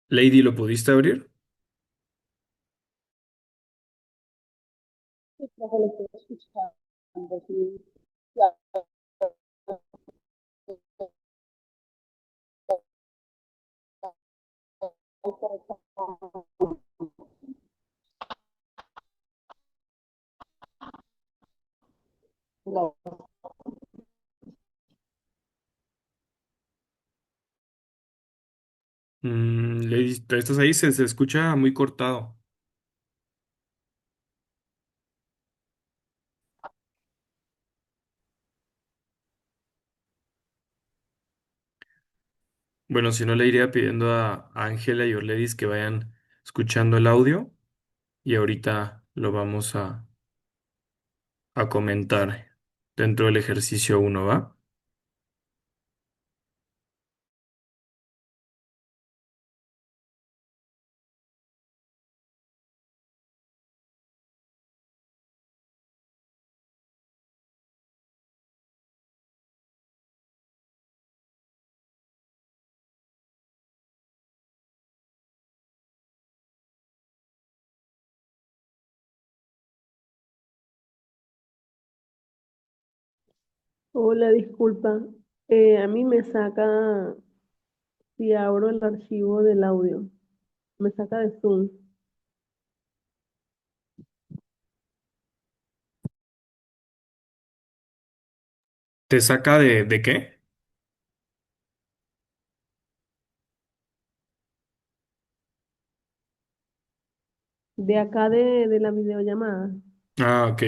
Lady, ¿lo pudiste abrir? Sí, profe, lo estoy escuchando, sí. Ya, no. Lady, ¿estás ahí? Se escucha muy cortado. Bueno, si no, le iría pidiendo a Ángela y Orledis que vayan escuchando el audio y ahorita lo vamos a comentar dentro del ejercicio uno, ¿va? Hola, disculpa. A mí me saca, si abro el archivo del audio, me saca de Zoom. ¿Te saca de qué? De acá de la videollamada. Ah, ok.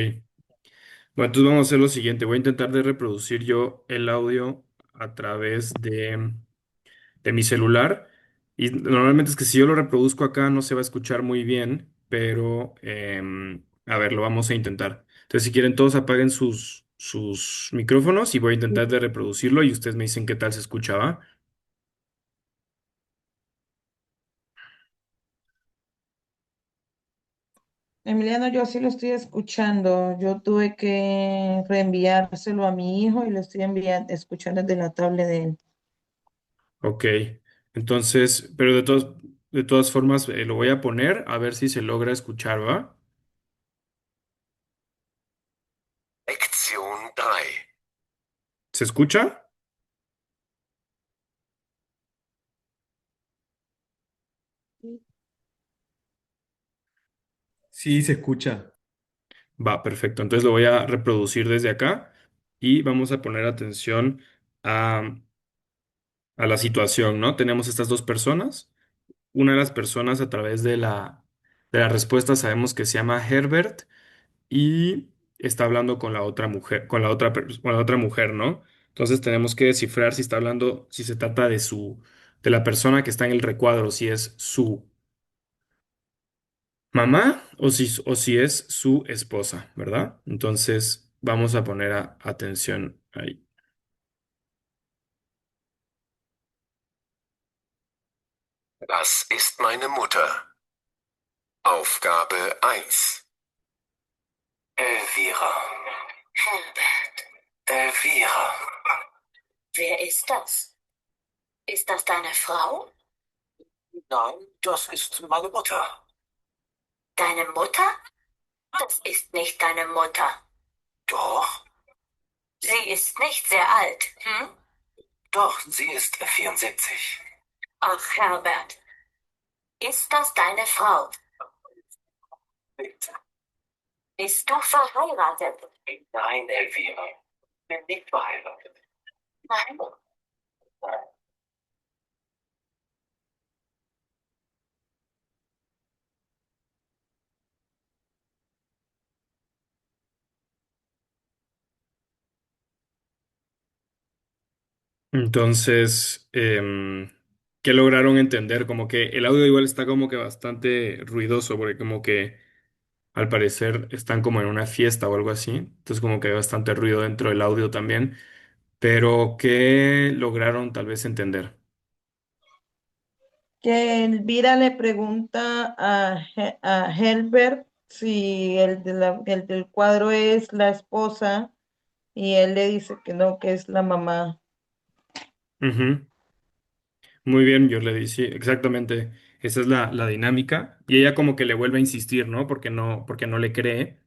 Bueno, entonces vamos a hacer lo siguiente. Voy a intentar de reproducir yo el audio a través de mi celular. Y normalmente es que si yo lo reproduzco acá no se va a escuchar muy bien, pero a ver, lo vamos a intentar. Entonces, si quieren, todos apaguen sus micrófonos y voy a intentar de reproducirlo y ustedes me dicen qué tal se escuchaba. Emiliano, yo sí lo estoy escuchando. Yo tuve que reenviárselo a mi hijo y lo estoy escuchando desde la tablet de él. Ok. Entonces, pero de todas formas, lo voy a poner a ver si se logra escuchar, ¿va? Lektion 3. ¿Se escucha? Sí, se escucha. Va, perfecto. Entonces lo voy a reproducir desde acá y vamos a poner atención a la situación, ¿no? Tenemos estas dos personas. Una de las personas a través de la respuesta sabemos que se llama Herbert y está hablando con la otra mujer, con la otra mujer, ¿no? Entonces tenemos que descifrar si está hablando, si se trata de la persona que está en el recuadro, si es su mamá o si es su esposa, ¿verdad? Entonces vamos a poner atención ahí. Das ist meine Mutter. Aufgabe 1. Elvira. Herbert, Elvira. wer ist das? Ist das deine Frau? Nein, das ist meine Mutter. Deine Mutter? Das ist nicht deine Mutter. Doch, Sie ist nicht sehr alt, hm? doch, sie ist 74. Ach, Herbert, ist das deine Frau? Bitte. Bist du verheiratet? Nein, Elvira. Ich bin nicht verheiratet. Nein. Nein. Entonces, ¿qué lograron entender? Como que el audio igual está como que bastante ruidoso, porque como que al parecer están como en una fiesta o algo así. Entonces como que hay bastante ruido dentro del audio también. Pero ¿qué lograron tal vez entender? Que Elvira le pregunta a Herbert si el del cuadro es la esposa y él le dice que no, que es la mamá. Ujú. Muy bien, yo le dije, sí, exactamente. Esa es la dinámica. Y ella como que le vuelve a insistir, ¿no? Porque no le cree.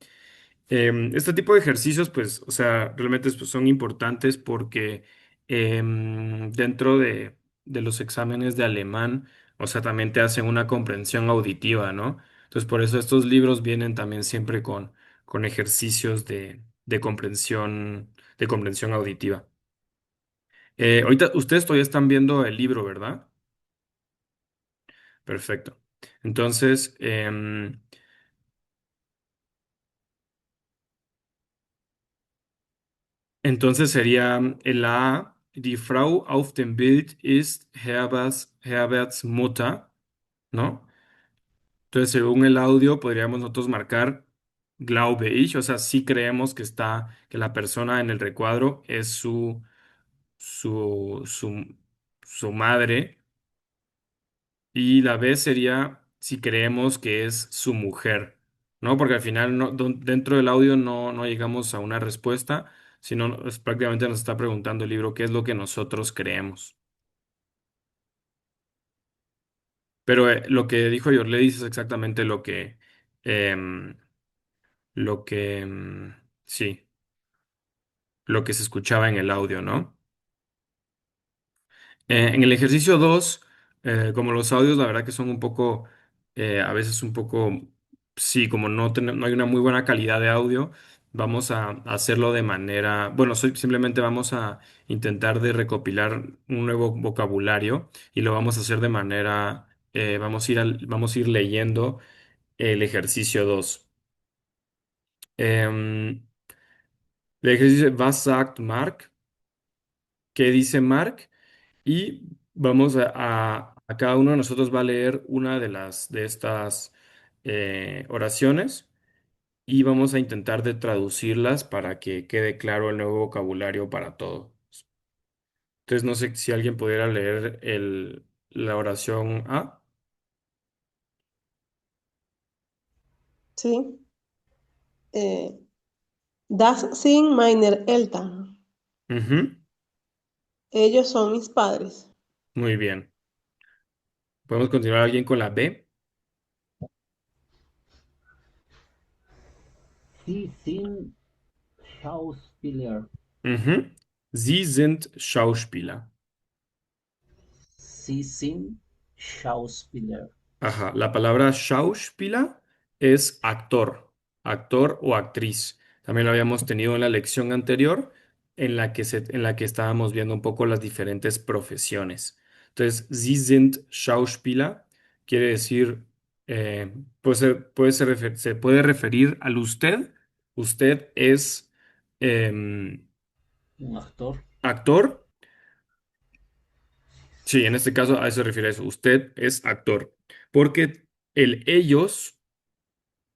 Este tipo de ejercicios, pues, o sea, realmente pues, son importantes porque dentro de los exámenes de alemán, o sea, también te hacen una comprensión auditiva, ¿no? Entonces, por eso estos libros vienen también siempre con ejercicios de comprensión auditiva. Ahorita ustedes todavía están viendo el libro, ¿verdad? Perfecto. Entonces, entonces sería el A, die Frau auf dem Bild ist Herberts Mutter, ¿no? Entonces, según el audio, podríamos nosotros marcar glaube ich, o sea, sí creemos que la persona en el recuadro es su, su, su madre. Y la B sería si creemos que es su mujer, ¿no? Porque al final dentro del audio no llegamos a una respuesta, sino prácticamente nos está preguntando el libro qué es lo que nosotros creemos. Pero lo que dijo Yorledis es exactamente em, lo que, sí, lo que se escuchaba en el audio, ¿no? En el ejercicio 2, como los audios, la verdad que son un poco, a veces un poco, sí, como no hay una muy buena calidad de audio, vamos a hacerlo de manera, bueno, simplemente vamos a intentar de recopilar un nuevo vocabulario y lo vamos a hacer de manera, vamos a ir leyendo el ejercicio 2. El ejercicio, was sagt Mark? ¿Qué dice Mark? Y vamos a cada uno de nosotros va a leer una de estas oraciones y vamos a intentar de traducirlas para que quede claro el nuevo vocabulario para todos. Entonces, no sé si alguien pudiera leer la oración A. Sí. Eh, Das sind meine Eltern. Ujú, Ellos son mis padres. muy bien. ¿Podemos continuar alguien con la B? Sie sind Schauspieler. Ujú. Sie sind Schauspieler. Sie sind Schauspieler. Ajá, la palabra Schauspieler es actor, actor o actriz. También lo habíamos tenido en la lección anterior en la que estábamos viendo un poco las diferentes profesiones. Entonces, Sie sind Schauspieler quiere decir, eh, se puede referir al usted. Usted es Un actor. actor. Sí, en este caso a eso se refiere eso. Usted es actor. Porque el ellos.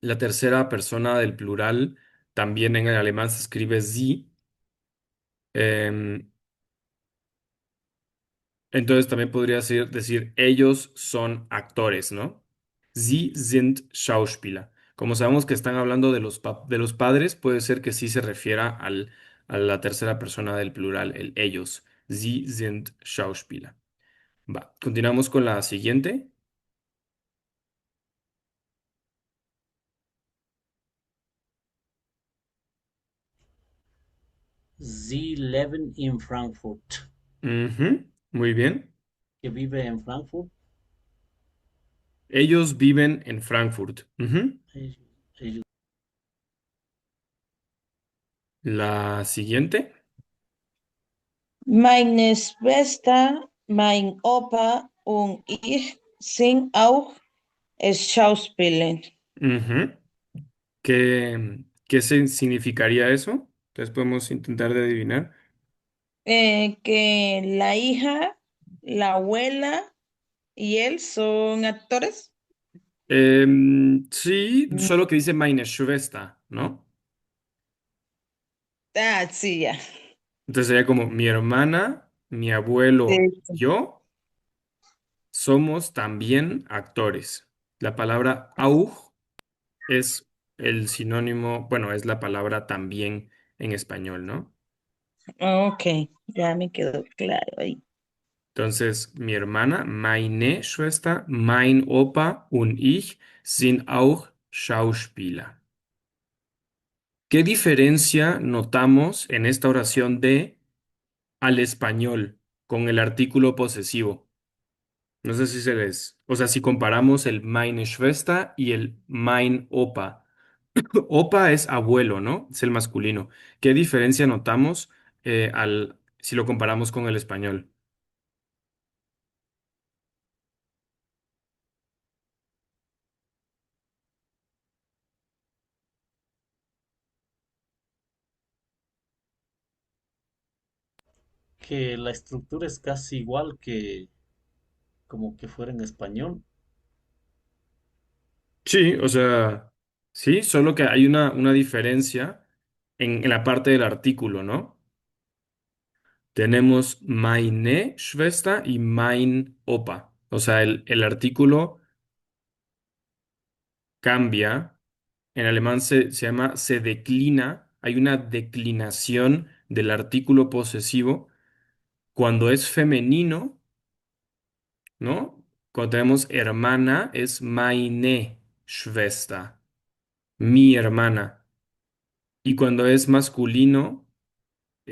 La tercera persona del plural también en el alemán se escribe sie. em, entonces también podría decir ellos son actores, ¿no? Sie sind Schauspieler. Como sabemos que están hablando de los padres, puede ser que sí se refiera a la tercera persona del plural, el ellos. Sie sind Schauspieler. Va, continuamos con la siguiente. Sie leben in Frankfurt. Ujú, muy bien. Que vive en Frankfurt. Ellos viven en Frankfurt. Ujú. Ellos. La siguiente. Meine Schwester, mein Opa und ich sind auch Schauspieler. Ujú. ¿Qué significaría eso? Entonces podemos intentar de adivinar. Que la hija, la abuela y él son actores. Sí, Mm. solo que dice meine Schwester, ¿no? Ah, sí, ya. Entonces sería como mi hermana, mi abuelo y Eso. yo somos también actores. La palabra auch es el sinónimo, bueno, es la palabra también en español, ¿no? Ok, ya me quedó claro ahí. Entonces, mi hermana, meine Schwester, mein Opa und ich sind auch Schauspieler. ¿Qué diferencia notamos en esta oración de al español con el artículo posesivo? No sé si se les, o sea, si comparamos el meine Schwester y el mein Opa. Opa es abuelo, ¿no? Es el masculino. ¿Qué diferencia notamos si lo comparamos con el español? Que la estructura es casi igual que como que fuera en español. Sí, o sea, sí, solo que hay una diferencia en la parte del artículo, ¿no? Tenemos meine Schwester y mein Opa. O sea, el artículo cambia. En alemán se llama, se declina. Hay una declinación del artículo posesivo cuando es femenino, ¿no? Cuando tenemos hermana es meine Schwester, mi hermana. Y cuando es masculino,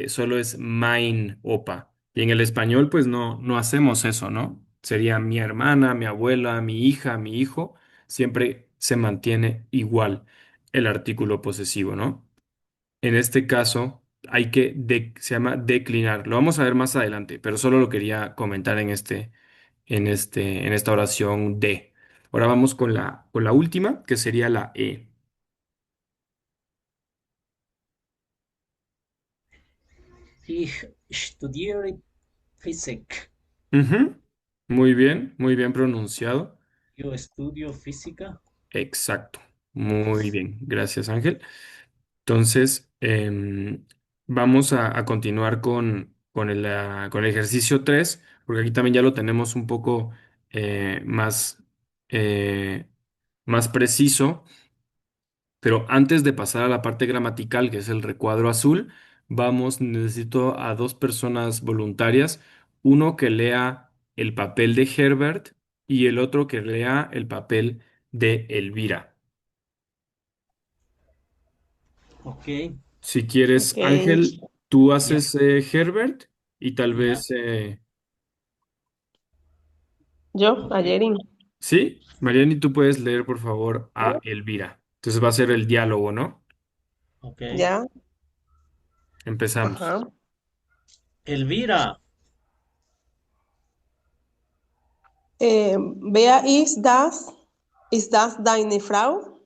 solo es mein Opa. Y en el español, pues no hacemos eso, ¿no? Sería mi hermana, mi abuela, mi hija, mi hijo. Siempre se mantiene igual el artículo posesivo, ¿no? En este caso, se llama declinar. Lo vamos a ver más adelante, pero solo lo quería comentar en esta oración de. Ahora vamos con la última, que sería la E. Ich studiere Physik. Ujú. Muy bien pronunciado. Yo estudio física. Exacto. Muy bien. Gracias, Ángel. Entonces, vamos a continuar con el ejercicio 3 porque aquí también ya lo tenemos un poco más, eh, más preciso. Pero antes de pasar a la parte gramatical, que es el recuadro azul, necesito a dos personas voluntarias, uno que lea el papel de Herbert y el otro que lea el papel de Elvira. Ok, Si quieres, Ok, Ángel, tú ya, haces Herbert y tal ya, vez, yo, ok, ayerín. sí, Mariani, tú puedes leer, por favor, a Elvira. Entonces va a ser el diálogo, ¿no? ok. Ya, Empezamos. ajá. Elvira, Wer ist das deine Frau?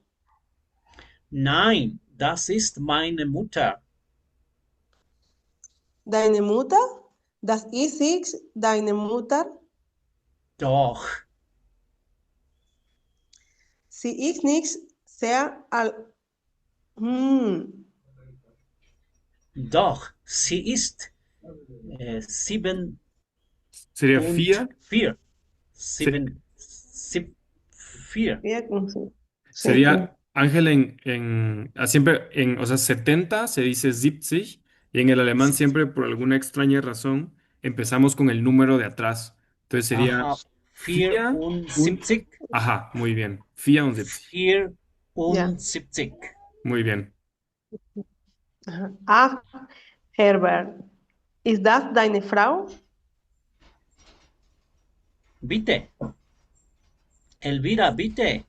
nein, das ist meine Mutter. Deine Mutter? Das ist ich, deine Mutter? Doch, Sie ist nicht sehr alt. Hm. doch, sie ist 7 Sería und Fia. 4. se- 7, 4. Sí, Sería Ángel siempre o sea, 70 se dice 70 y en el alemán siempre por alguna extraña razón empezamos con el número de atrás. Entonces sería Aha, Fia und, 74. ajá, muy bien, 74. ja. 74. Muy bien. Aha. Ach, Herbert, ist das deine Frau? Bitte, Elvira, bitte.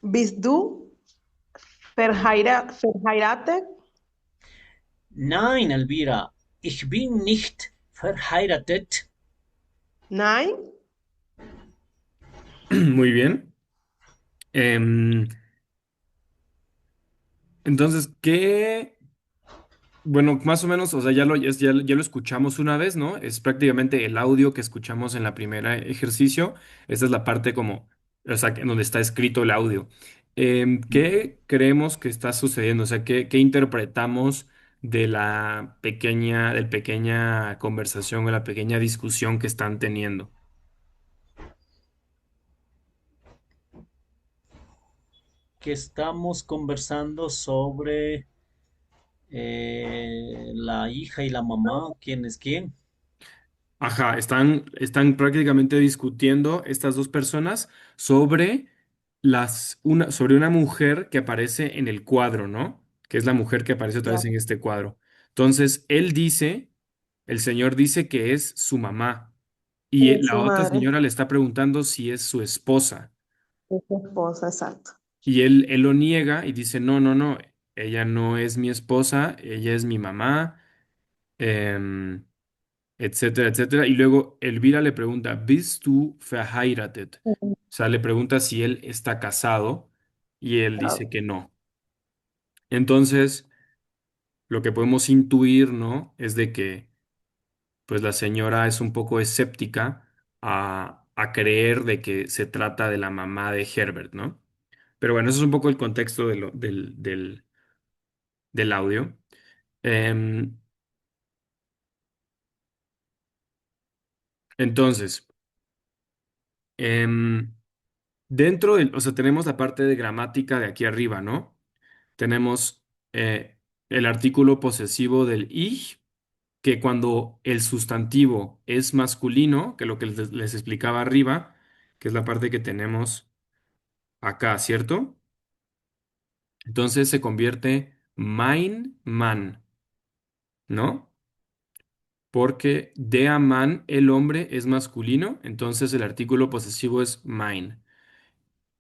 Bist du verheiratet? Nein, Elvira, ich bin nicht verheiratet. Nein? Muy bien. Em, entonces, bueno, más o menos, o sea, ya lo escuchamos una vez, ¿no? Es prácticamente el audio que escuchamos en la primera ejercicio. Esta es la parte como, o sea, en donde está escrito el audio. ¿Qué creemos que está sucediendo? O sea, ¿qué interpretamos del pequeña conversación o la pequeña discusión que están teniendo? Que estamos conversando sobre la hija y la mamá, quién es quién. Ajá, están prácticamente discutiendo estas dos personas sobre sobre una mujer que aparece en el cuadro, ¿no? Que es la mujer que aparece otra vez Ya, en este cuadro. Entonces, el señor dice que es su mamá y es la su otra madre, señora le está preguntando si es su esposa. es su esposa, exacto. Y él lo niega y dice, no, no, no, ella no es mi esposa, ella es mi mamá. em, etcétera, etcétera. Y luego Elvira le pregunta, ¿Bist du verheiratet? Ujú. O sea, le pregunta si él está casado y él dice Claro. que no. Entonces, lo que podemos intuir, ¿no? Es de que, pues, la señora es un poco escéptica a creer de que se trata de la mamá de Herbert, ¿no? Pero bueno, eso es un poco el contexto del audio. Em, entonces, em, o sea, tenemos la parte de gramática de aquí arriba, ¿no? Tenemos el artículo posesivo del ich, que cuando el sustantivo es masculino, que lo que les explicaba arriba, que es la parte que tenemos acá, ¿cierto? Entonces se convierte mein Mann, ¿no? Porque der Mann, el hombre, es masculino, entonces el artículo posesivo es mein.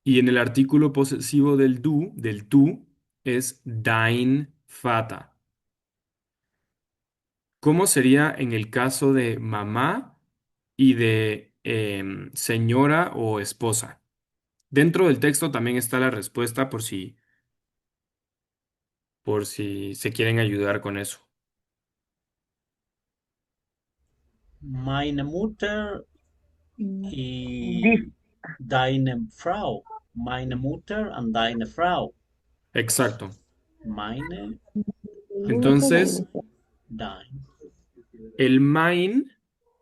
Y en el artículo posesivo del tú, es dein Vater. ¿Cómo sería en el caso de mamá y de señora o esposa? Dentro del texto también está la respuesta por si se quieren ayudar con eso. Meine Mutter Mm, y Dice, deine Frau. Meine Mutter and deine Frau. Exacto. Meine, Mutter, Entonces, deine. dein. el mein,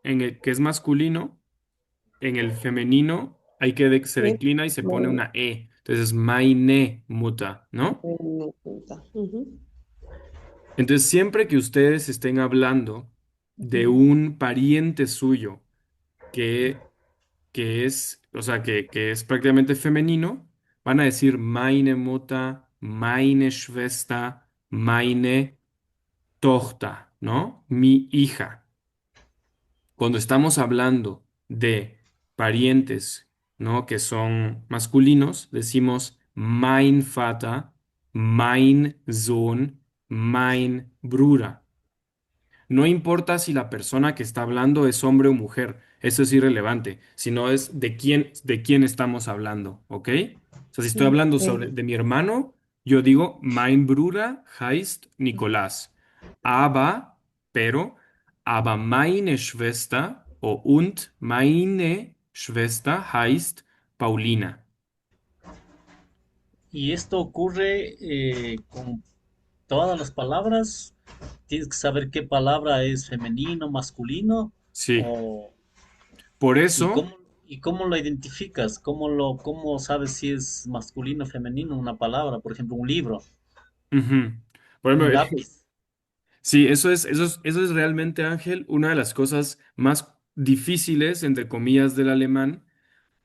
que es masculino, en el femenino se Es declina y se pone meine, una E. Entonces, es meine Mutter, ¿no? Mutter. Ujú. Entonces, siempre que ustedes estén hablando de un pariente suyo que, que es, o sea, que es prácticamente femenino, van a decir meine Mutter, meine Schwester, meine Tochter, ¿no? Mi hija. Cuando estamos hablando de parientes, ¿no? Que son masculinos, decimos mein Vater, mein Sohn, mein Bruder. No importa si la persona que está hablando es hombre o mujer, eso es irrelevante, sino es de quién estamos hablando, ¿ok? O sea, si estoy hablando Ok. de mi hermano, yo digo, mein Bruder heißt Nicolás. Aber, aber meine Schwester und meine Schwester heißt Paulina. Y esto ocurre con todas las palabras. Tienes que saber qué palabra es femenino, masculino, Sí, o por y eso, cómo lo identificas, cómo sabes si es masculino o femenino una palabra, por ejemplo, un libro, ujú. Por un ejemplo, lápiz. sí, eso es realmente, Ángel, una de las cosas más difíciles, entre comillas, del alemán,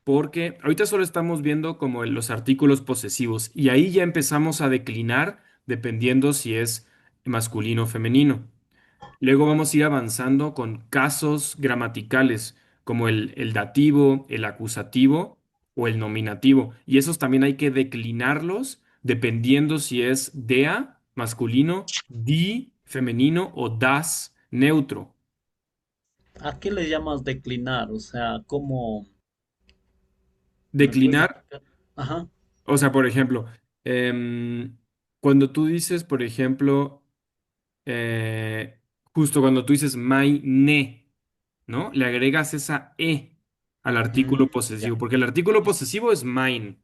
porque ahorita solo estamos viendo como los artículos posesivos y ahí ya empezamos a declinar dependiendo si es masculino o femenino. Luego vamos a ir avanzando con casos gramaticales, como el dativo, el acusativo o el nominativo. Y esos también hay que declinarlos dependiendo si es der, masculino, die, femenino o das, neutro. ¿A qué le llamas declinar? O sea, ¿cómo me puedes Declinar, explicar? Ajá, o sea, por ejemplo, cuando tú dices, por ejemplo, eh, justo cuando tú dices meine, ¿no? Le agregas esa E al artículo ya, posesivo, porque el artículo posesivo es mine,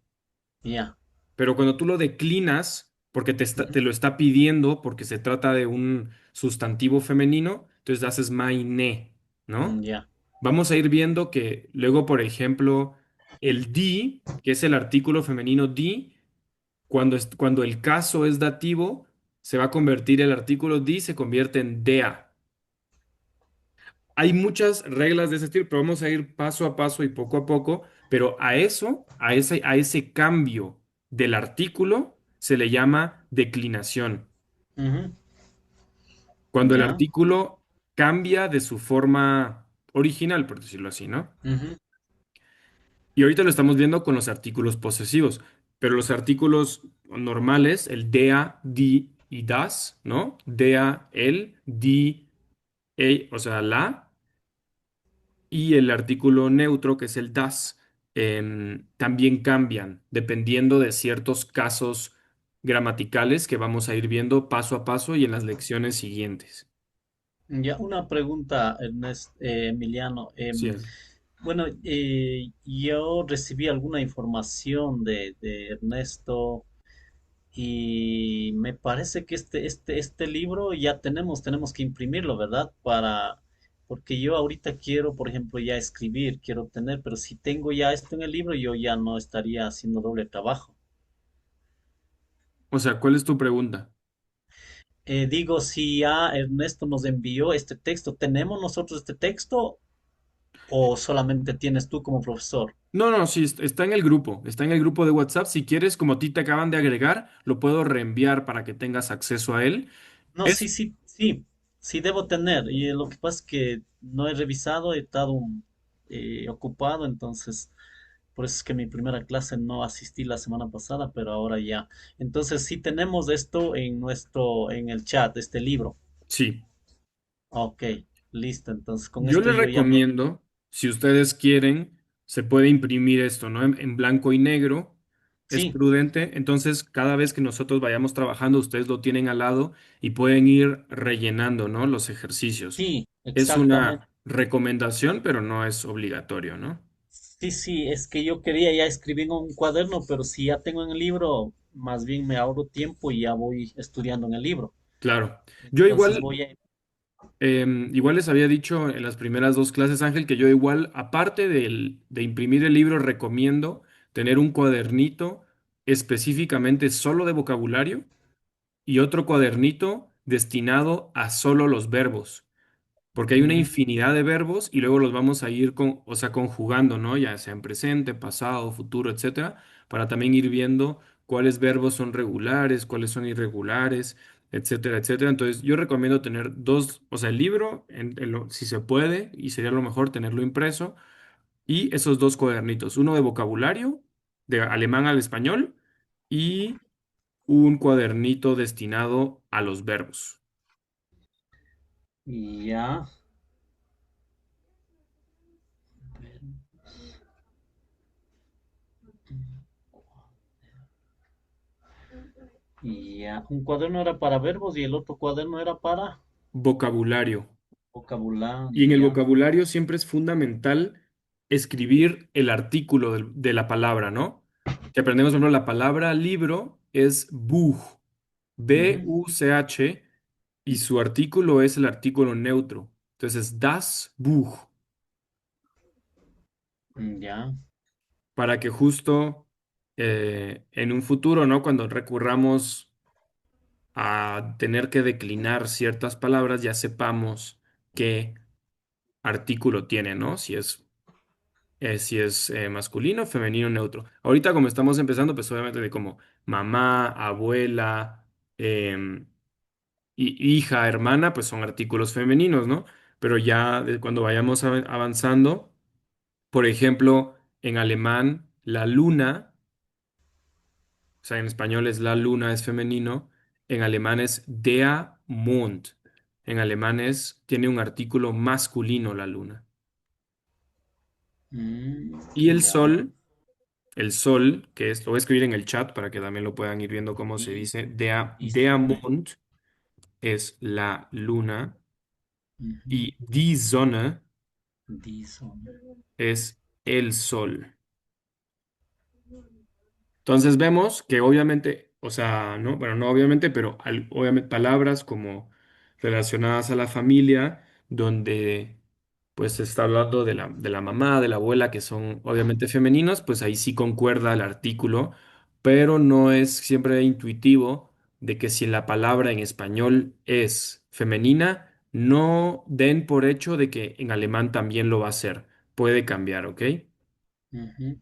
ya, pero cuando tú lo declinas, porque ujú, te lo está pidiendo, porque se trata de un sustantivo femenino, entonces haces meine, ¿no? ya. Vamos a ir viendo que luego, por ejemplo, el die, que es el artículo femenino die, cuando el caso es dativo, se va a convertir el artículo die, se convierte en dea. hay muchas reglas de ese estilo, pero vamos a ir paso a paso y poco a poco, pero a eso, a ese cambio del artículo se le llama declinación. Ujú. Cuando el Ya. artículo cambia de su forma original, por decirlo así, ¿no? Ujú. Y ahorita lo estamos viendo con los artículos posesivos, pero los artículos normales, el der, die y das, ¿no? Der, el, die, o sea, la, y el artículo neutro, que es el das, también cambian dependiendo de ciertos casos gramaticales que vamos a ir viendo paso a paso y en las lecciones siguientes. Ya, una pregunta, Emiliano. Sí, es. Bueno, yo recibí alguna información de Ernesto y me parece que este libro ya tenemos que imprimirlo, ¿verdad? Porque yo ahorita quiero, por ejemplo, ya escribir, quiero tener, pero si tengo ya esto en el libro, yo ya no estaría haciendo doble trabajo. O sea, ¿cuál es tu pregunta? Digo, si ya Ernesto nos envió este texto, ¿tenemos nosotros este texto o solamente tienes tú como profesor? No, no, sí, está en el grupo de WhatsApp. Si quieres, como a ti te acaban de agregar, lo puedo reenviar para que tengas acceso a él. No, sí, Es, sí, sí, sí debo tener. Y lo que pasa es que no he revisado, he estado ocupado, entonces por eso es que mi primera clase no asistí la semana pasada, pero ahora ya. Entonces sí tenemos esto en el chat, este libro. sí, Ok, listo. Entonces con yo esto les yo ya me... recomiendo, si ustedes quieren, se puede imprimir esto, ¿no? En blanco y negro. Es Sí, prudente. Entonces, cada vez que nosotros vayamos trabajando, ustedes lo tienen al lado y pueden ir rellenando, ¿no? Los ejercicios. sí, Es exactamente. una recomendación, pero no es obligatorio, ¿no? Sí, sí, es que yo quería ya escribir en un cuaderno, pero si ya tengo en el libro, más bien me ahorro tiempo y ya voy estudiando en el libro. Claro. Yo Entonces igual, voy a... igual les había dicho en las primeras dos clases, Ángel, que yo igual, aparte de imprimir el libro, recomiendo tener un cuadernito específicamente solo de vocabulario y otro cuadernito destinado a solo los verbos, porque hay una Mm, infinidad de verbos y luego los vamos a ir o sea, conjugando, ¿no? Ya sea en presente, pasado, futuro, etcétera, para también ir viendo cuáles verbos son regulares, cuáles son irregulares, etcétera, etcétera. Entonces, yo recomiendo tener dos, o sea, el libro, si se puede, y sería lo mejor tenerlo impreso, y esos dos cuadernitos, uno de vocabulario, de alemán al español, y un cuadernito destinado a los verbos. ya, ya. Un cuaderno era para verbos y el otro cuaderno era para Vocabulario. Y vocabulario, en el ya. vocabulario siempre es fundamental escribir el artículo de la palabra, ¿no? Que aprendemos, por ejemplo, la palabra libro es Buch, Ujú, Buch, y su artículo es el artículo neutro. Entonces, das Buch, ya. para que justo en un futuro, ¿no? Cuando recurramos a tener que declinar ciertas palabras, ya sepamos qué artículo tiene, ¿no? Si es masculino, femenino, neutro. Ahorita como estamos empezando, pues obviamente de como mamá, abuela, em, hija, hermana, pues son artículos femeninos, ¿no? Pero ya cuando vayamos avanzando, por ejemplo, en alemán, la luna, o sea, en español es la luna, es femenino, en alemán es der Mond. En alemán tiene un artículo masculino la luna. Mm, Y ya. el sol, lo voy a escribir en el chat para que también lo puedan ir viendo cómo se Y, dice. y Der Sonne. Mond es la luna Ujú, y die Sonne die Sonne. es el sol. Entonces vemos que obviamente, o sea, no, bueno, no obviamente, pero obviamente palabras como relacionadas a la familia, donde pues se está hablando de la mamá, de la abuela, que son obviamente femeninos, pues ahí sí concuerda el artículo, pero no es siempre intuitivo de que si la palabra en español es femenina, no den por hecho de que en alemán también lo va a hacer. Puede cambiar, ¿ok? Ujú,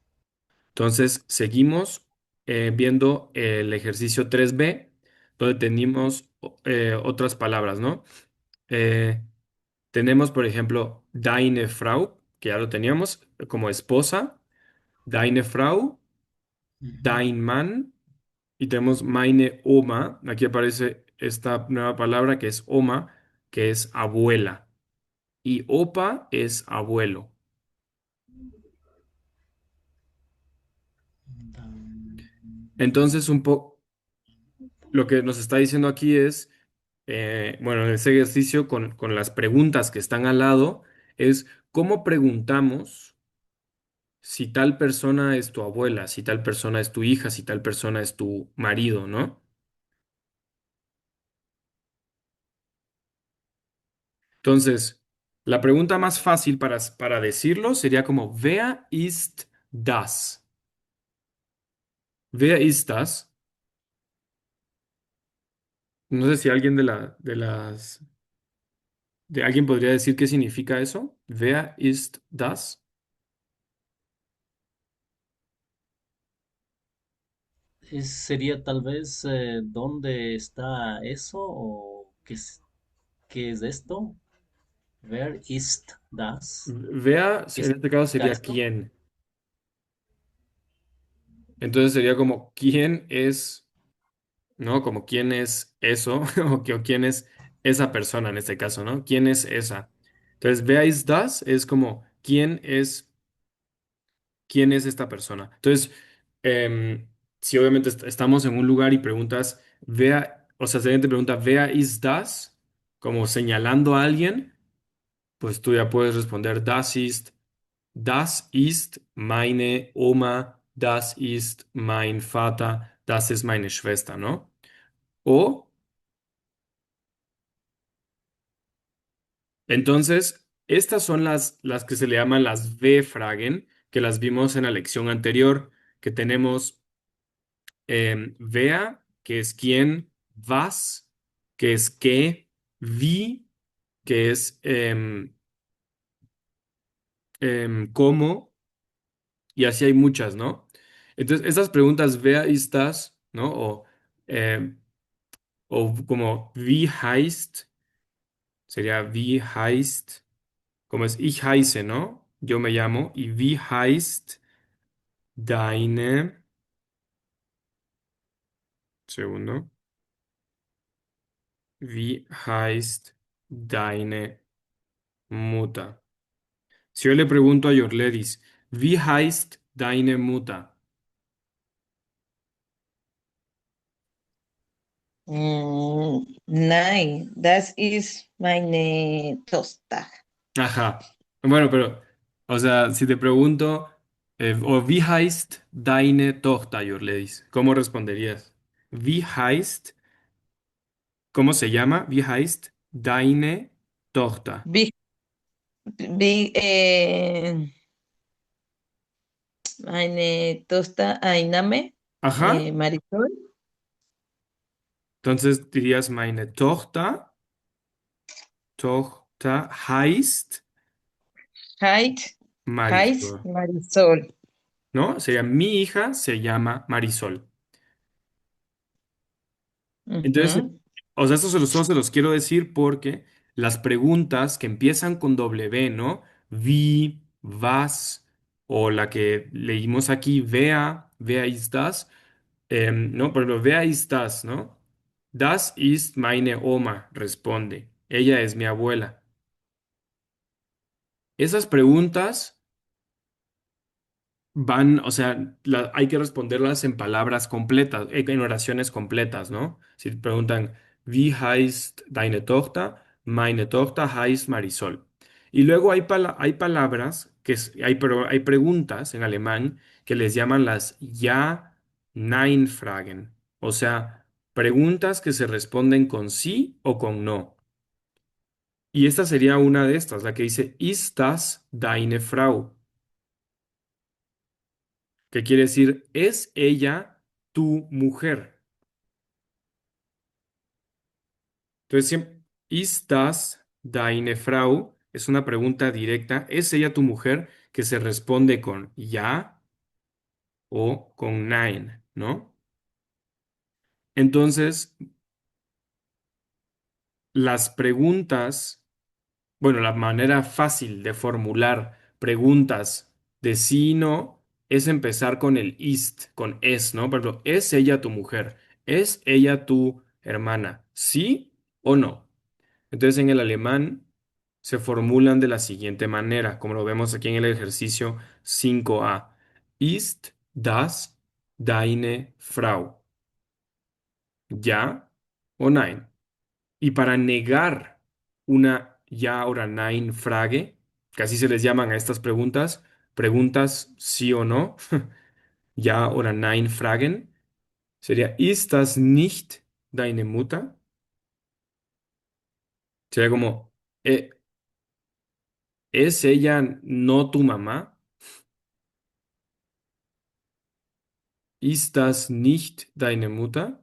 Entonces, seguimos viendo el ejercicio 3b, donde tenemos otras palabras, ¿no? Eh, tenemos, por ejemplo, deine Frau, que ya lo teníamos como esposa, deine Frau, ujú. dein Mann, y tenemos meine Oma. Aquí aparece esta nueva palabra que es Oma, que es abuela, y Opa es abuelo. Entonces, un poco lo que nos está diciendo aquí es, bueno, en ese ejercicio con las preguntas que están al lado, es cómo preguntamos si tal persona es tu abuela, si tal persona es tu hija, si tal persona es tu marido, ¿no? Entonces, la pregunta más fácil para decirlo sería como, wer ist das? Wer ist das? No sé si alguien de alguien podría decir qué significa eso. Wer ist das? Sería tal vez ¿dónde está eso? ¿O qué es esto? Where is das? Wer ¿Qué en este caso significa sería esto? quién. Entonces sería como quién es, ¿no? Como quién es eso, o quién es esa persona en este caso, ¿no? ¿Quién es esa? Entonces, wer ist das? Es como quién es esta persona. Entonces, em, si obviamente estamos en un lugar y preguntas, o sea, si alguien te pregunta, wer ist das? Como señalando a alguien, pues tú ya puedes responder, das ist meine Oma, das ist mein Vater, das ist meine Schwester, ¿no? O, entonces, estas son las que se le llaman las W-Fragen, que las vimos en la lección anterior, que tenemos wer, que es quién, was, que es qué, wie, que es cómo, y así hay muchas, ¿no? Entonces, estas preguntas, wer ist das, ¿no? Em, o como wie heißt, sería wie heißt, como es ich heiße, ¿no? Yo me llamo, y wie heißt deine, segundo, wie heißt deine Mutter? Si yo le pregunto a Yorledis, wie heißt deine Mutter? Nein, das ist meine Tochter. Ajá. Bueno, pero, o sea, si te pregunto, o wie heißt deine Tochter, Yorledis, ¿cómo responderías? Wie heißt, ¿cómo se llama? Wie heißt deine Tochter? Wie, meine Tochter Ainame, Ajá. Marisol, Entonces dirías, meine Tochter heißt heißt, heißt Marisol, Marisol. ¿no? Sería mi hija se llama Marisol. Entonces, Ujú. o sea, esto solo se los quiero decir porque las preguntas que empiezan con W, ¿no? Wie, was, o la que leímos aquí, wer ist das? ¿No? Por ejemplo, wer ist das, ¿no? Das ist meine Oma, responde. Ella es mi abuela. Esas preguntas van, o sea, hay que responderlas en palabras completas, en oraciones completas, ¿no? Si te preguntan, wie heißt deine Tochter? Meine Tochter heißt Marisol. Y luego hay palabras, pero hay preguntas en alemán que les llaman las Ja-Nein-Fragen. O sea, preguntas que se responden con sí o con no. Y esta sería una de estas, la que dice, ¿Ist das deine Frau? Que quiere decir, ¿es ella tu mujer? Entonces, siempre, ¿ist das? deine Frau es una pregunta directa. ¿Es ella tu mujer? Que se responde con ja o con nein, ¿no? Entonces, las preguntas, bueno, la manera fácil de formular preguntas de sí y no es empezar con el ist, con es, ¿no? Por ejemplo, ¿es ella tu mujer? ¿Es ella tu hermana? ¿Sí o no? Entonces, en el alemán se formulan de la siguiente manera, como lo vemos aquí en el ejercicio 5a. Ist das deine Frau? ¿Ya o nein? Y para negar una ja o nein Frage, que así se les llaman a estas preguntas, preguntas sí o no, ja o nein Fragen, sería ¿Ist das nicht deine Mutter? Sería como "Eh, ¿es ella no tu mamá? ¿Ist das nicht deine Mutter?"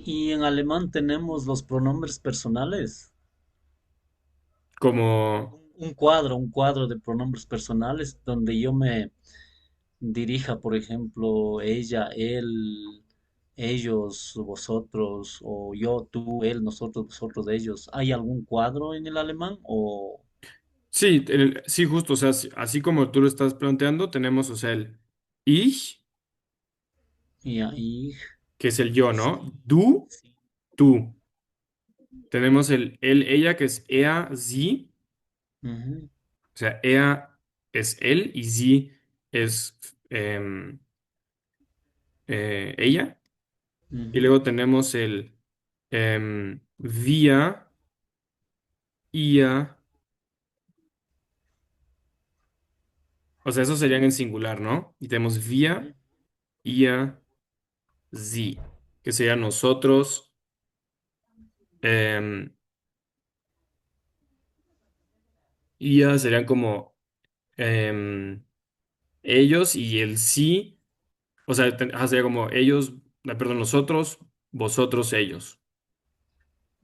Y en alemán tenemos los pronombres personales. Como, Un cuadro de pronombres personales donde yo me dirija, por ejemplo, ella, él, ellos, vosotros, o yo, tú, él, nosotros, vosotros, ellos. ¿Hay algún cuadro en el alemán? O sí, sí, justo, o sea, así como tú lo estás planteando, tenemos, o sea, el ich, ya, y que es el yo, ¿no? sí, Du, sí. tú. Tenemos el él, ella, que es ea, sie. Ujú, O sea, ea es él y sie es ella. Y ujú, luego tenemos el wir, ihr. O sea, esos serían en singular, ¿no? Y tenemos wir, ujú, ihr, sie, que serían nosotros. em, Ia serían como ellos y el sí. O sea, sería como ellos, perdón, nosotros, vosotros, ellos.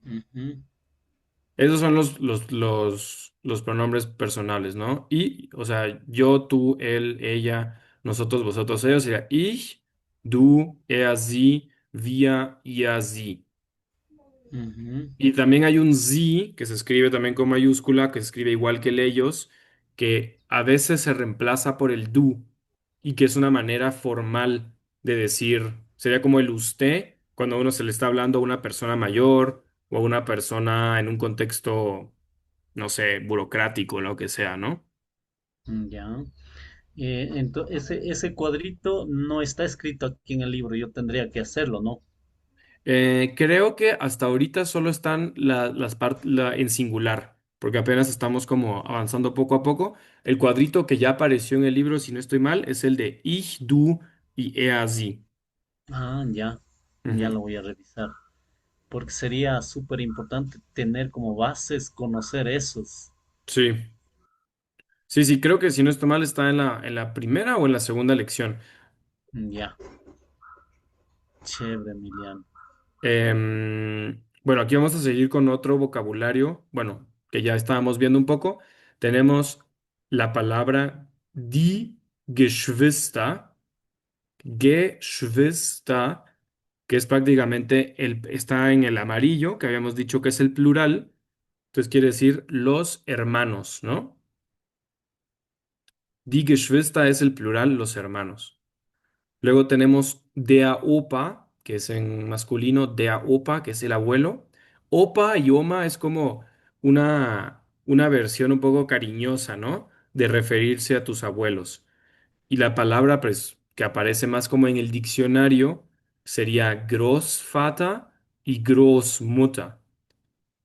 ujú, Esos son los pronombres personales, ¿no? Y, o sea, yo, tú, él, ella, nosotros, vosotros, ellos, sería ich, du, er, sie, wir, ihr, sie. ujú, Y también hay un sie, que se escribe también con mayúscula, que se escribe igual que el ellos, que a veces se reemplaza por el du, y que es una manera formal de decir, sería como el usted, cuando uno se le está hablando a una persona mayor o a una persona en un contexto, no sé, burocrático, lo que sea, ¿no? ya. Ese cuadrito no está escrito aquí en el libro, yo tendría que hacerlo, ¿no? Creo que hasta ahorita solo están las partes en singular, porque apenas estamos como avanzando poco a poco. El cuadrito que ya apareció en el libro, si no estoy mal, es el de ich, du y er, sie. Ah, ya, ya Ujú. lo voy a revisar, porque sería súper importante tener como bases, conocer esos. Sí, sí, sí, creo que si no estoy mal está en la primera o en la segunda lección. Ya, chévere, Emiliano. Bueno, aquí vamos a seguir con otro vocabulario, bueno, que ya estábamos viendo un poco. Tenemos la palabra die Geschwister. Geschwister, que es prácticamente está en el amarillo, que habíamos dicho que es el plural, entonces quiere decir los hermanos, ¿no? Die Geschwister es el plural, los hermanos. Luego tenemos der Opa, que es en masculino, der Opa, que es el abuelo. Opa y Oma es como una versión un poco cariñosa, ¿no? De referirse a tus abuelos. Y la palabra, pues, que aparece más como en el diccionario sería Großvater y Großmutter.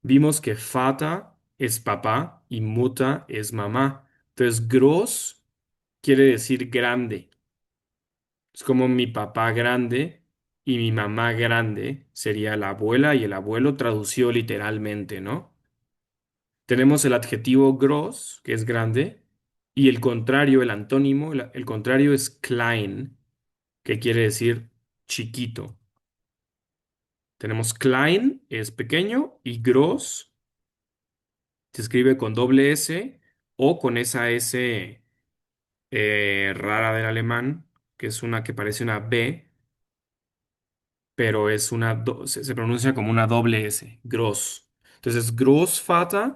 Vimos que Vater es papá y Mutter es mamá. Entonces, Groß quiere decir grande. Es como mi papá grande y mi mamá grande sería la abuela y el abuelo traducido literalmente, ¿no? Tenemos el adjetivo groß, que es grande, y el contrario, el antónimo, el contrario es klein, que quiere decir chiquito. Tenemos klein, es pequeño, y groß se escribe con doble S o con esa S rara del alemán, que es una que parece una B, pero es se pronuncia como una doble S, groß. Entonces, Großvater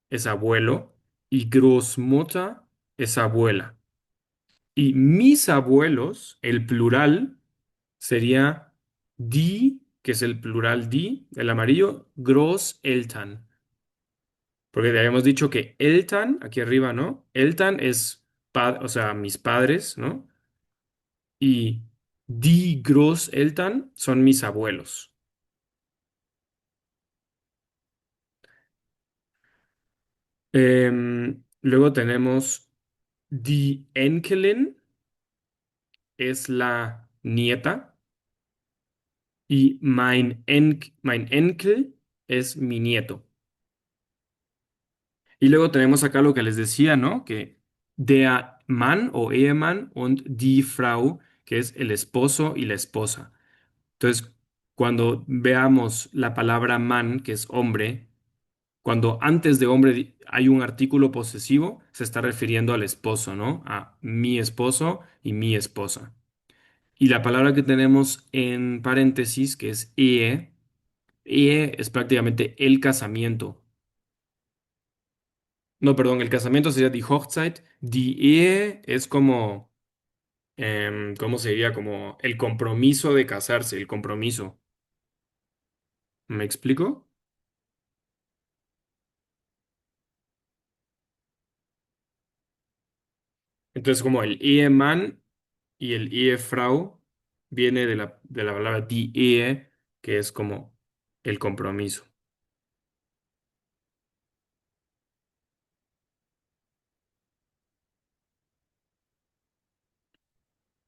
es abuelo y Großmutter es abuela. Y mis abuelos, el plural sería die, que es el plural die, el amarillo, Großeltern. Porque ya habíamos dicho que Eltern, aquí arriba, ¿no? Eltern es, o sea, mis padres, ¿no? Y die Großeltern son mis abuelos. Luego tenemos die Enkelin, es la nieta. Y mein Enkel es mi nieto. Y luego tenemos acá lo que les decía, ¿no? Que der Mann o Ehemann und die Frau, que es el esposo y la esposa. Entonces, cuando veamos la palabra Mann, que es hombre, cuando antes de hombre hay un artículo posesivo, se está refiriendo al esposo, ¿no? A mi esposo y mi esposa. Y la palabra que tenemos en paréntesis, que es Ehe, Ehe es prácticamente el casamiento. No, perdón, el casamiento sería die Hochzeit. Die Ehe es como, ¿cómo sería? Como el compromiso de casarse, el compromiso. ¿Me explico? Entonces, como el Ehemann y el Ehefrau viene de la palabra die Ehe, que es como el compromiso.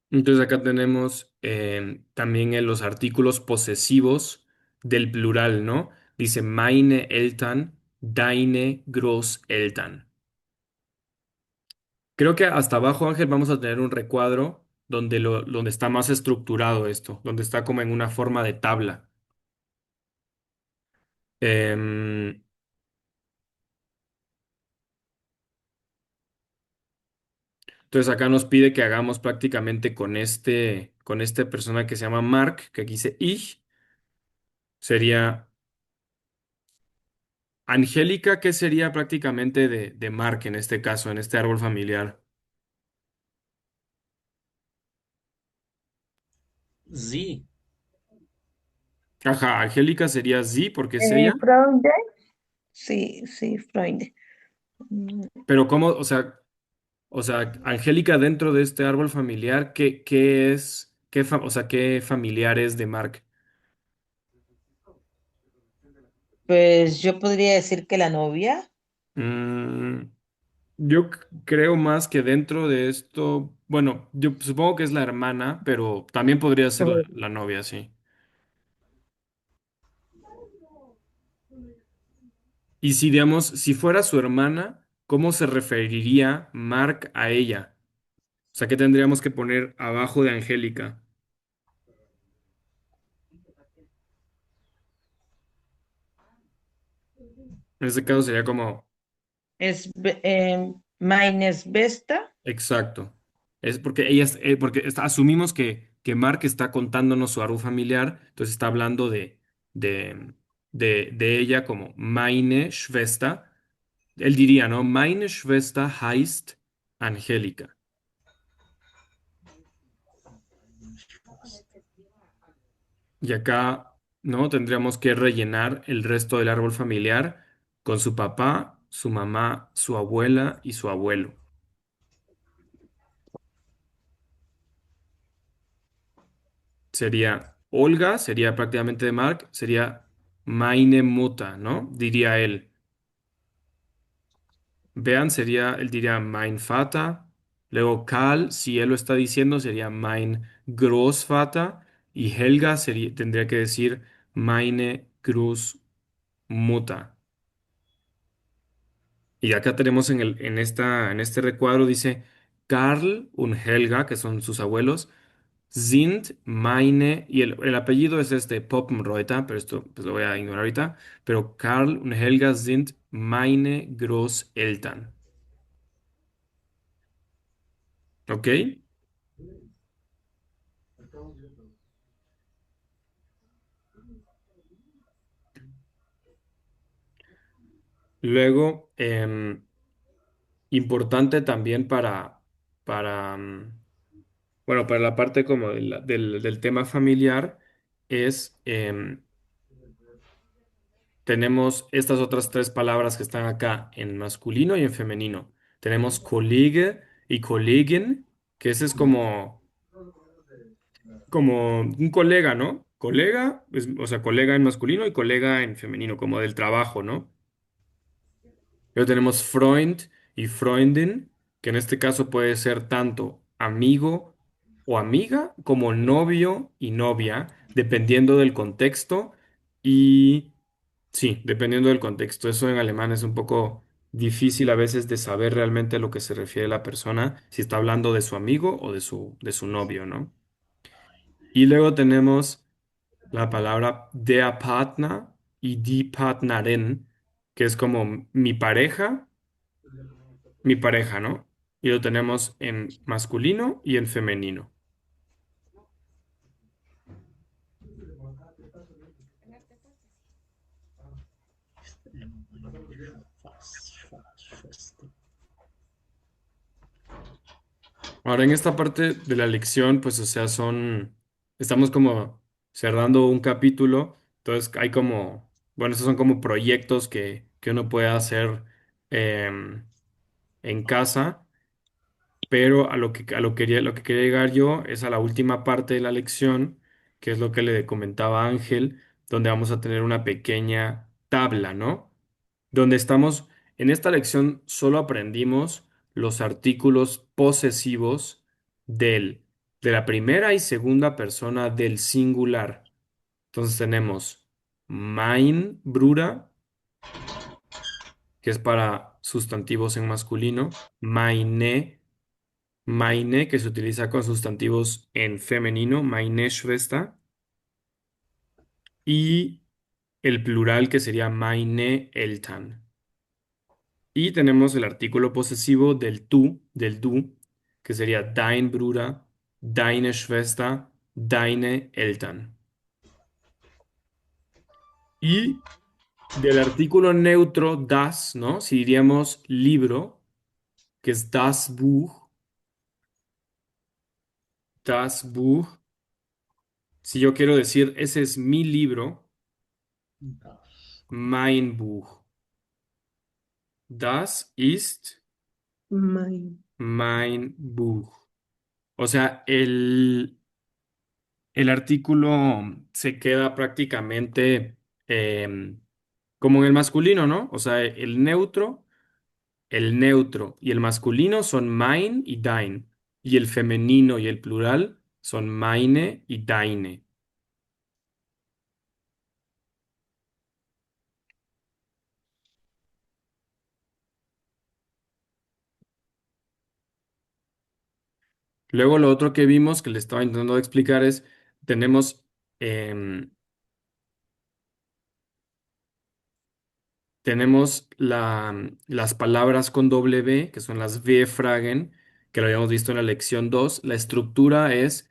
Entonces, acá tenemos también en los artículos posesivos del plural, ¿no? Dice meine Eltern, deine Großeltern. Creo que hasta abajo, Ángel, vamos a tener un recuadro donde está más estructurado esto, donde está como en una forma de tabla. Em, entonces acá nos pide que hagamos prácticamente con esta persona que se llama Mark, que aquí dice ich, sería Angélica, que sería prácticamente de Mark en este caso, en este árbol familiar. Sí, Ajá, Angélica sería sí porque es ella, Freud, sí, sí, Freud. Mm, pero ¿cómo? O sea, Angélica dentro de este árbol familiar, ¿qué es? O sea, ¿qué familiar es de Mark? Pues yo podría decir que la novia, Mm, yo creo más que dentro de esto, bueno, yo supongo que es la hermana, pero también podría ser la, o la novia, sí. Y si, digamos, si fuera su hermana, ¿cómo se referiría Mark a ella? O sea, ¿qué tendríamos que poner abajo de Angélica? En este caso sería como es Maines Vesta. exacto. Es porque porque asumimos que Mark está contándonos su árbol familiar, entonces está hablando de, de ella como meine Schwester. Él diría, ¿no? Meine Schwester heißt Angélica. Y acá, ¿no? Tendríamos que rellenar el resto del árbol familiar con su papá, su mamá, su abuela y su abuelo. Sería Olga, sería prácticamente de Mark, sería meine Mutter, ¿no? Diría él. Vean, él diría mein Vater. Luego Karl, si él lo está diciendo, sería mein Großvater. Y Helga tendría que decir meine Großmutter. Y acá tenemos en este recuadro, dice Karl und Helga, que son sus abuelos, sind meine, y el apellido es este Poppenreuter, pero esto pues, lo voy a ignorar ahorita, pero Karl und Helga sind meine Großeltern. ¿Ok? Luego, importante también para, bueno, para la parte como del tema familiar es, tenemos estas otras tres palabras que están acá en masculino y en femenino. Tenemos Kollege y Kollegin, que ese es como un colega, ¿no? Colega, o sea, colega en masculino y colega en femenino, como del trabajo, ¿no? Luego tenemos Freund y Freundin, que en este caso puede ser tanto amigo o amiga como novio y novia, dependiendo del contexto. Y sí, dependiendo del contexto. Eso en alemán es un poco difícil a veces de saber realmente a lo que se refiere la persona, si está hablando de su amigo o de su novio, ¿no? Y luego tenemos la palabra der Partner y die Partnerin, que es como mi pareja, ¿no? Y lo tenemos en masculino y en femenino. Ahora, en esta parte de la lección, pues, o sea, estamos como cerrando un capítulo, entonces hay como, bueno, estos son como proyectos que uno puede hacer en casa. Pero lo que quería llegar yo es a la última parte de la lección, que es lo que le comentaba Ángel, donde vamos a tener una pequeña tabla, ¿no? Donde estamos, en esta lección solo aprendimos los artículos posesivos de la primera y segunda persona del singular. Entonces tenemos mein Bruder, que es para sustantivos en masculino, meine, que se utiliza con sustantivos en femenino, meine Schwester, y el plural que sería meine Eltern. Y tenemos el artículo posesivo del du, que sería dein Bruder, deine Schwester, deine Eltern. Y del artículo neutro das, ¿no? Si diríamos libro, que es das Buch. Si yo quiero decir, ese es mi libro, mein Buch. Das ist May. mein Buch. O sea, el artículo se queda prácticamente como en el masculino, ¿no? O sea, el neutro y el masculino son mein y dein. Y el femenino y el plural son meine y deine. Luego lo otro que vimos, que le estaba intentando explicar es, tenemos em, tenemos las palabras con doble B, que son las W-Fragen, que lo habíamos visto en la lección 2. La estructura es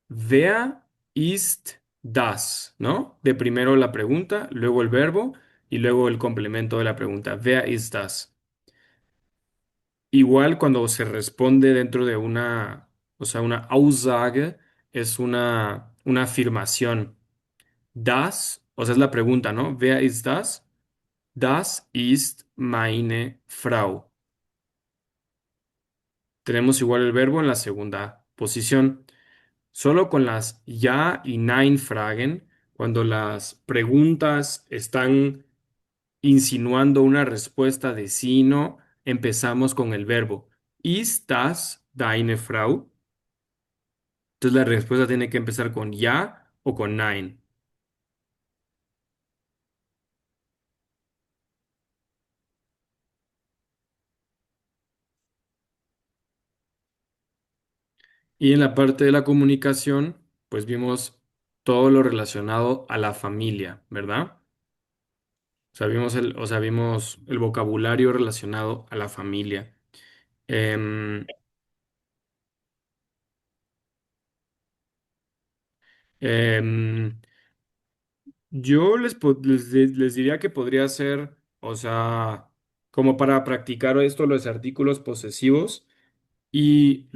Wer ist das? ¿No? De primero la pregunta, luego el verbo y luego el complemento de la pregunta. Wer ist das? Igual cuando se responde dentro de o sea, una Aussage es una afirmación. Das, o sea, es la pregunta, ¿no? Wer ist das? Das ist meine Frau. Tenemos igual el verbo en la segunda posición. Solo con las ja y nein Fragen, cuando las preguntas están insinuando una respuesta de sí y no, empezamos con el verbo. Ist das deine Frau? Entonces la respuesta tiene que empezar con ja o con nein. Y en la parte de la comunicación, pues vimos todo lo relacionado a la familia, ¿verdad? O sea, vimos el vocabulario relacionado a la familia. Em, em, yo les diría que podría ser, o sea, como para practicar esto, los artículos posesivos y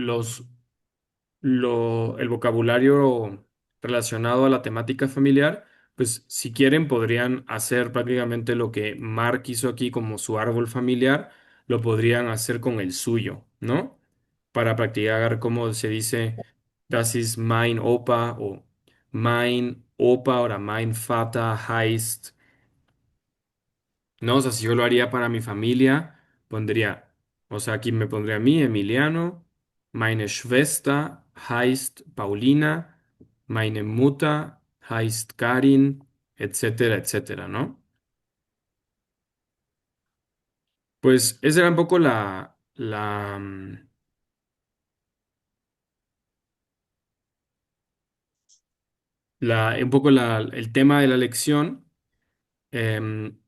el vocabulario relacionado a la temática familiar, pues si quieren podrían hacer prácticamente lo que Mark hizo aquí como su árbol familiar, lo podrían hacer con el suyo, ¿no? Para practicar cómo se dice Das ist mein Opa o mein Opa o mein Vater heißt. No, o sea, si yo lo haría para mi familia, pondría, o sea, aquí me pondría a mí, Emiliano, meine Schwester heißt Paulina, meine Mutter heißt Karin, etcétera, etcétera, ¿no? Pues esa era un poco el tema de la lección. em,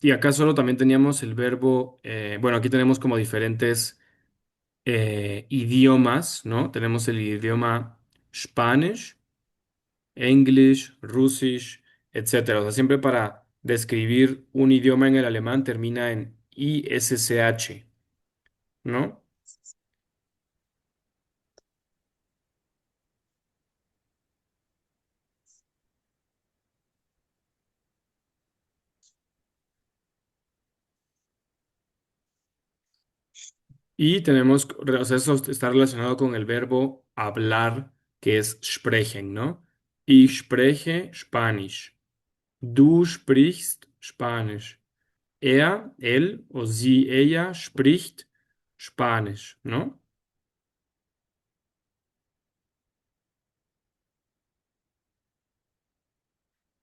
y acá solo también teníamos el verbo, bueno, aquí tenemos como diferentes idiomas, ¿no? Tenemos el idioma Spanish, English, Russisch, etcétera. O sea, siempre para describir un idioma en el alemán termina en ISCH, ¿no? Y tenemos, o sea, eso está relacionado con el verbo hablar, que es sprechen, ¿no? Ich spreche Spanisch. Du sprichst Spanisch. Él o sie, ella spricht Spanisch, ¿no?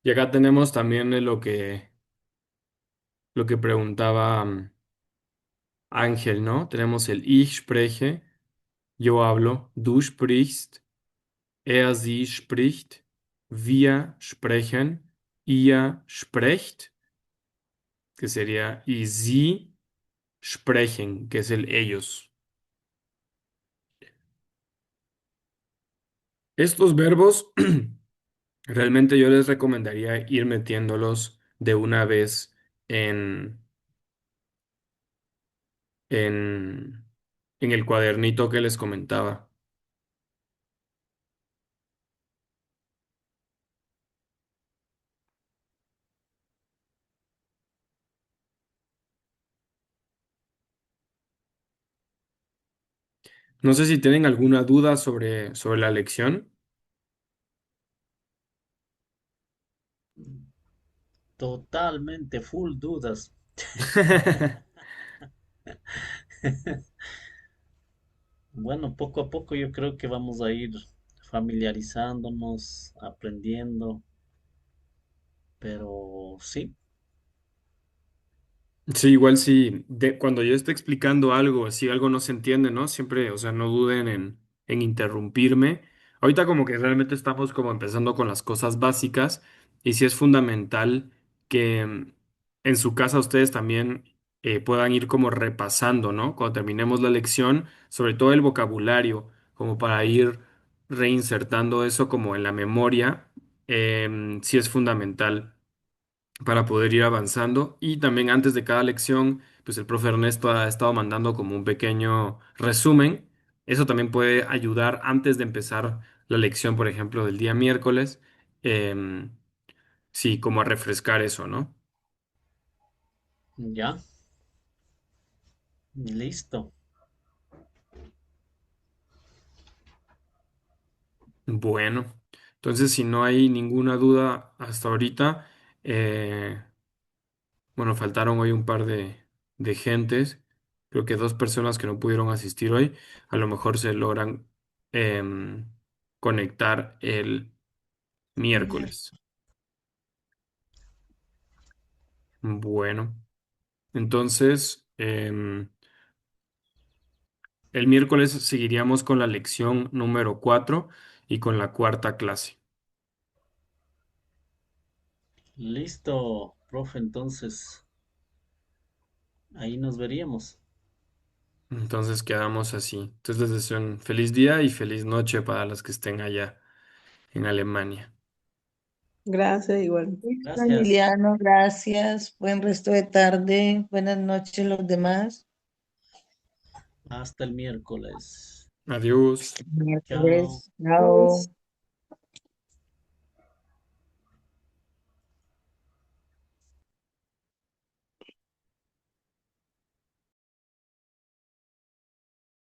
Y acá tenemos también lo que preguntaba Ángel, ¿no? Tenemos el ich spreche, yo hablo, du sprichst, sie spricht, wir sprechen, ihr sprecht, que sería, y sie sprechen, que es el ellos. Estos verbos, realmente yo les recomendaría ir metiéndolos de una vez en, en, en el cuadernito que les comentaba. No sé si tienen alguna duda sobre la lección. Totalmente, full dudas. Bueno, poco a poco yo creo que vamos a ir familiarizándonos, aprendiendo, pero sí, Sí, igual si cuando yo esté explicando algo, si algo no se entiende, ¿no? Siempre, o sea, no duden en interrumpirme. Ahorita como que realmente estamos como empezando con las cosas básicas y sí es fundamental que en su casa ustedes también puedan ir como repasando, ¿no? Cuando terminemos la lección, sobre todo el vocabulario, como para ir reinsertando eso como en la memoria, sí es fundamental para poder ir avanzando. Y también antes de cada lección, pues el profe Ernesto ha estado mandando como un pequeño resumen. Eso también puede ayudar antes de empezar la lección, por ejemplo, del día miércoles. Em, sí, como a refrescar eso, ¿no? ya, listo. Bueno, entonces si no hay ninguna duda hasta ahorita, bueno, faltaron hoy un par de gentes, creo que dos personas que no pudieron asistir hoy, a lo mejor se logran em, conectar el miércoles. Bueno, entonces, El miércoles seguiríamos con la lección número 4 y con la cuarta clase. Listo, profe, entonces ahí nos veríamos. Entonces quedamos así. Entonces les deseo un feliz día y feliz noche para los que estén allá en Alemania. Gracias, igual. Listo, Gracias. Emiliano, gracias. Buen resto de tarde. Buenas noches los demás. Hasta el miércoles. Adiós. Chao. Miércoles. Chao.